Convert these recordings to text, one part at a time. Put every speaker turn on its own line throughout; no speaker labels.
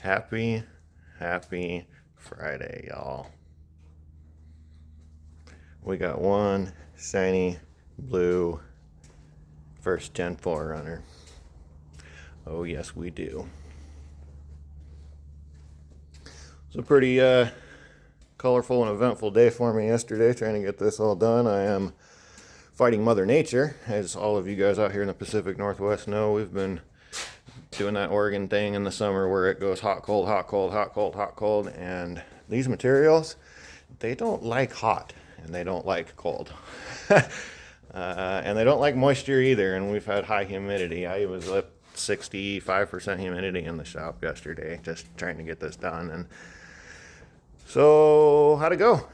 Happy Friday, y'all. We got one shiny blue first gen 4Runner. Oh, yes, we do. It's a pretty colorful and eventful day for me yesterday, trying to get this all done. I am fighting Mother Nature. As all of you guys out here in the Pacific Northwest know, we've been doing that Oregon thing in the summer where it goes hot, cold, hot, cold, hot, cold, hot, cold. And these materials, they don't like hot and they don't like cold. And they don't like moisture either. And we've had high humidity. I was up 65% humidity in the shop yesterday just trying to get this done. And so, how'd it go?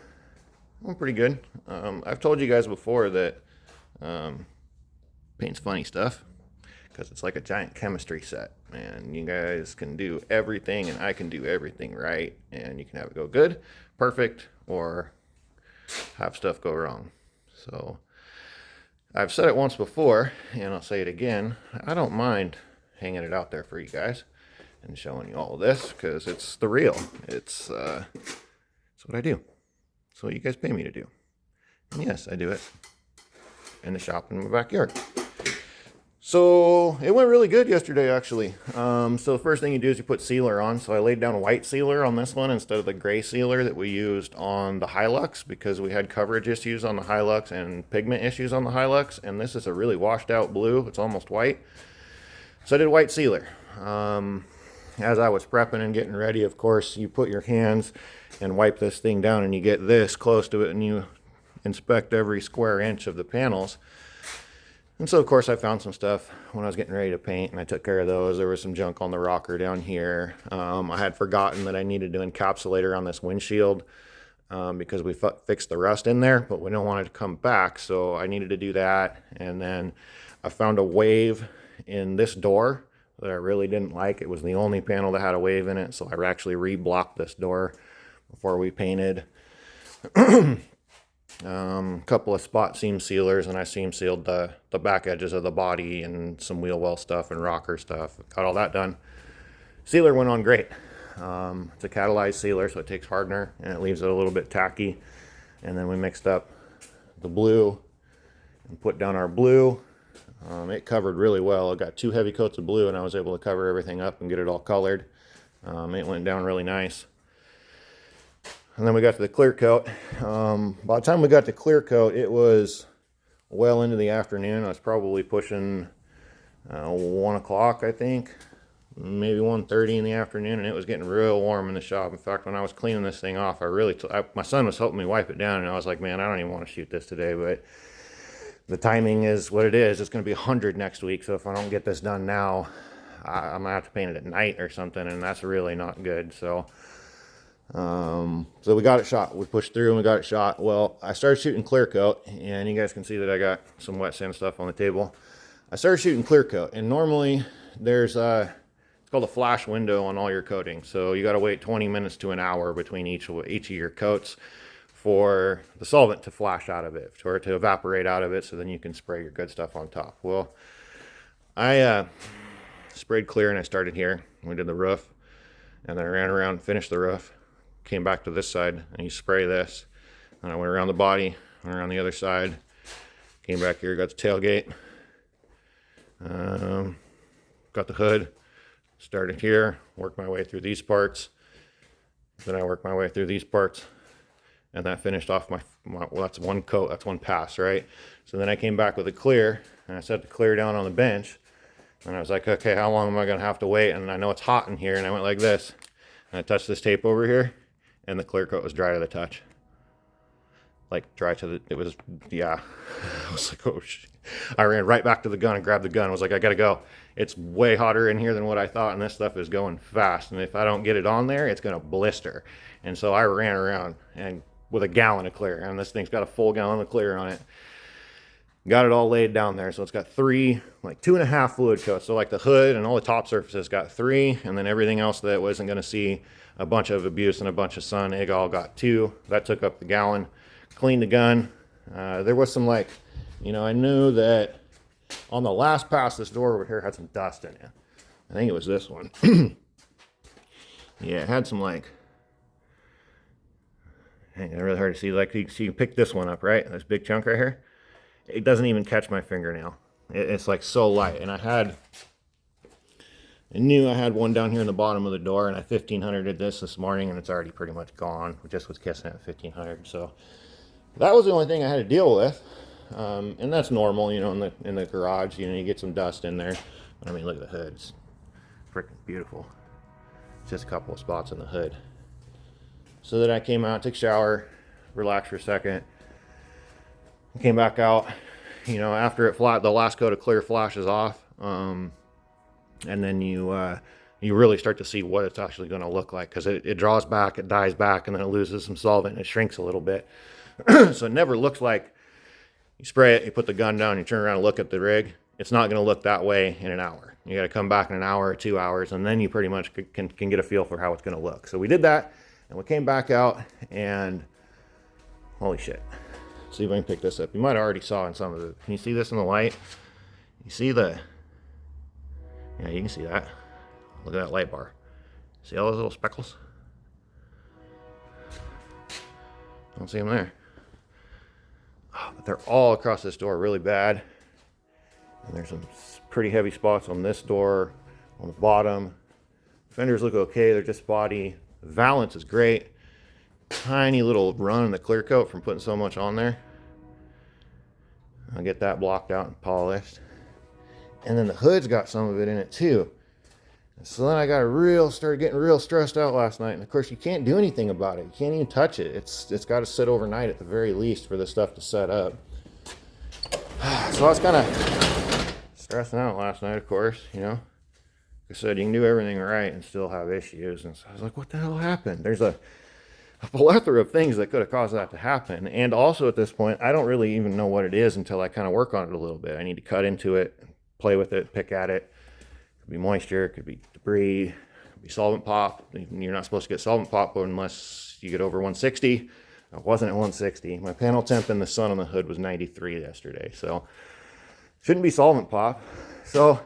Well, pretty good. I've told you guys before that paint's funny stuff because it's like a giant chemistry set, and you guys can do everything and I can do everything right, and you can have it go good, perfect, or have stuff go wrong. So I've said it once before and I'll say it again. I don't mind hanging it out there for you guys and showing you all of this because it's the real. It's what I do. It's what you guys pay me to do. And yes, I do it in the shop in my backyard. So it went really good yesterday, actually. So the first thing you do is you put sealer on. So I laid down white sealer on this one instead of the gray sealer that we used on the Hilux because we had coverage issues on the Hilux and pigment issues on the Hilux. And this is a really washed out blue. It's almost white. So I did white sealer. As I was prepping and getting ready, of course, you put your hands and wipe this thing down and you get this close to it and you inspect every square inch of the panels. And so, of course, I found some stuff when I was getting ready to paint, and I took care of those. There was some junk on the rocker down here. I had forgotten that I needed to encapsulate her on this windshield because we fixed the rust in there, but we don't want it to come back, so I needed to do that. And then I found a wave in this door that I really didn't like. It was the only panel that had a wave in it, so I actually re-blocked this door before we painted. Couple of spot seam sealers, and I seam sealed the back edges of the body and some wheel well stuff and rocker stuff. Got all that done. Sealer went on great. It's a catalyzed sealer, so it takes hardener and it leaves it a little bit tacky. And then we mixed up the blue and put down our blue. It covered really well. I got 2 heavy coats of blue and I was able to cover everything up and get it all colored. It went down really nice. And then we got to the clear coat. By the time we got to clear coat, it was well into the afternoon. I was probably pushing 1 o'clock, I think, maybe 1:30 in the afternoon, and it was getting real warm in the shop. In fact, when I was cleaning this thing off, my son was helping me wipe it down, and I was like, man, I don't even want to shoot this today, but the timing is what it is. It's going to be 100 next week, so if I don't get this done now, I'm going to have to paint it at night or something, and that's really not good. So we got it shot. We pushed through and we got it shot. Well, I started shooting clear coat, and you guys can see that I got some wet sand stuff on the table. I started shooting clear coat, and normally there's it's called a flash window on all your coating. So you got to wait 20 minutes to an hour between each of your coats for the solvent to flash out of it, or to evaporate out of it, so then you can spray your good stuff on top. Well, I sprayed clear and I started here. We did the roof, and then I ran around and finished the roof. Came back to this side and you spray this, and I went around the body, went around the other side, came back here, got the tailgate, got the hood, started here, worked my way through these parts, then I worked my way through these parts, and that finished off my well, that's one coat, that's one pass, right? So then I came back with a clear, and I set the clear down on the bench, and I was like, okay, how long am I gonna have to wait? And I know it's hot in here, and I went like this, and I touched this tape over here, and the clear coat was dry to the touch. Like dry to the, it was, yeah. I was like, oh shit. I ran right back to the gun and grabbed the gun. I was like, I gotta go. It's way hotter in here than what I thought, and this stuff is going fast. And if I don't get it on there, it's gonna blister. And so I ran around and with a gallon of clear, and this thing's got a full gallon of clear on it. Got it all laid down there. So it's got 3, like 2.5 fluid coats. So like the hood and all the top surfaces got 3, and then everything else that wasn't gonna see a bunch of abuse and a bunch of sun, it all got 2. That took up the gallon. Cleaned the gun. There was some, like, I knew that on the last pass, this door over here had some dust in it. I think it was this one. Yeah, it had some like, dang, it's really hard to see. Like you can pick this one up, right? This big chunk right here. It doesn't even catch my fingernail. It's like so light. And I knew I had one down here in the bottom of the door, and I 1500'd this morning, and it's already pretty much gone. I just was kissing it at 1500. So that was the only thing I had to deal with. And that's normal, you know, in the garage. You know, you get some dust in there. But I mean, look at the hood. It's freaking beautiful. Just a couple of spots in the hood. So then I came out, took a shower, relaxed for a second, came back out. You know, after the last coat of clear flashes off, and then you really start to see what it's actually going to look like, because it draws back, it dies back, and then it loses some solvent, and it shrinks a little bit. So it never looks like you spray it, you put the gun down, you turn around and look at the rig. It's not going to look that way in an hour. You got to come back in an hour or 2 hours, and then you pretty much can get a feel for how it's going to look. So we did that, and we came back out, and holy shit. See if I can pick this up. You might have already saw in some of it. Can you see this in the light? You see yeah, you can see that. Look at that light bar. See all those little speckles? Don't see them there. Oh, but they're all across this door really bad. And there's some pretty heavy spots on this door, on the bottom. Fenders look okay, they're just spotty. The valance is great. Tiny little run in the clear coat from putting so much on there. I'll get that blocked out and polished. And then the hood's got some of it in it too. So then I started getting real stressed out last night. And of course you can't do anything about it. You can't even touch it. It's got to sit overnight at the very least for this stuff to set up. So I was kind of stressing out last night, of course, you know. Like I said, you can do everything right and still have issues. And so I was like, what the hell happened? There's a plethora of things that could have caused that to happen. And also at this point, I don't really even know what it is until I kind of work on it a little bit. I need to cut into it, play with it, pick at it. It could be moisture, it could be debris, it could be solvent pop. You're not supposed to get solvent pop unless you get over 160. I wasn't at 160. My panel temp in the sun on the hood was 93 yesterday. So shouldn't be solvent pop. So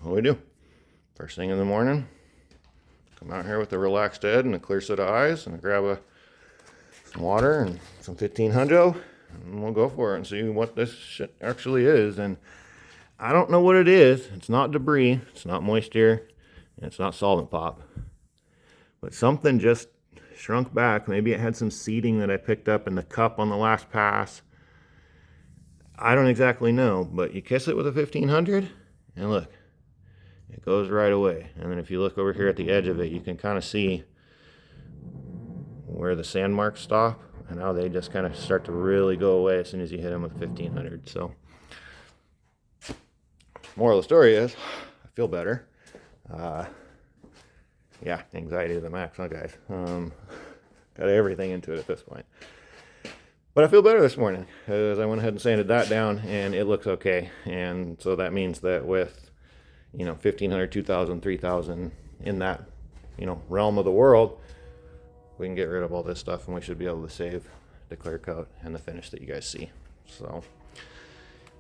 what do we do? First thing in the morning, come out here with a relaxed head and a clear set of eyes, and grab some water and some 1500, and we'll go for it and see what this shit actually is. And I don't know what it is. It's not debris, it's not moisture, and it's not solvent pop. But something just shrunk back. Maybe it had some seeding that I picked up in the cup on the last pass. I don't exactly know, but you kiss it with a 1500, and look. It goes right away. And then if you look over here at the edge of it, you can kind of see where the sand marks stop and how they just kind of start to really go away as soon as you hit them with 1500. So moral of the story is I feel better. Yeah, anxiety to the max, huh, guys? Got everything into it at this point. But I feel better this morning because I went ahead and sanded that down, and it looks okay. And so that means that with 1,500, 2,000, 3,000 in that, realm of the world, we can get rid of all this stuff, and we should be able to save the clear coat and the finish that you guys see. So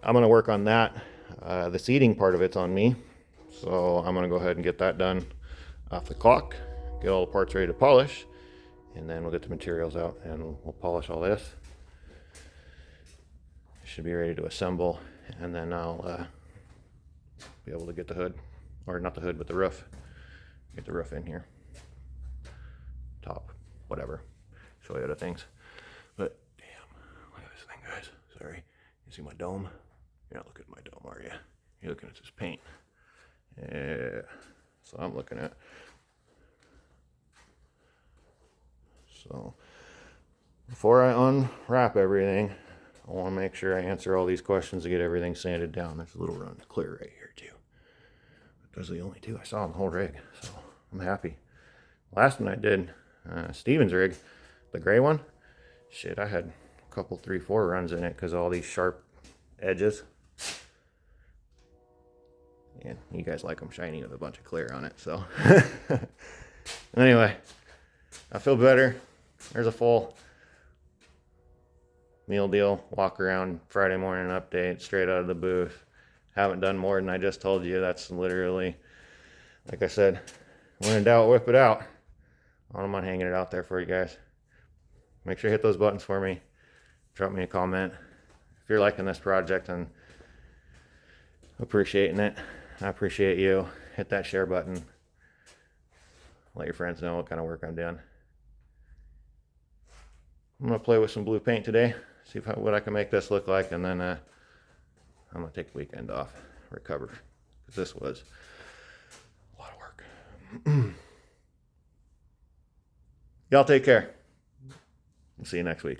I'm going to work on that. The seating part of it's on me. So I'm going to go ahead and get that done off the clock, get all the parts ready to polish, and then we'll get the materials out and we'll polish all this. Should be ready to assemble, and then I'll be able to get the hood, or not the hood, but the roof. Get the roof in here. Top, whatever. Show you other things. But damn, look at this thing, guys. Sorry. You see my dome? You're not looking at my dome, are you? You're looking at this paint. Yeah. So I'm looking at. So before I unwrap everything, I want to make sure I answer all these questions to get everything sanded down. There's a little run to clear right here too. Those are the only two I saw in the whole rig, so I'm happy. Last one I did, Steven's rig, the gray one, shit, I had a couple, 3, 4 runs in it because of all these sharp edges. And you guys like them shiny with a bunch of clear on it, so. Anyway, I feel better. There's a full meal deal, walk around Friday morning update, straight out of the booth. Haven't done more than I just told you. That's literally, like I said, when in doubt, whip it out. I don't mind hanging it out there for you guys. Make sure you hit those buttons for me. Drop me a comment if you're liking this project and appreciating it. I appreciate you. Hit that share button. Let your friends know what kind of work I'm doing. I'm gonna play with some blue paint today, see what I can make this look like, and then I'm gonna take the weekend off, recover, because this was a lot of work. Y'all take care. We'll see you next week.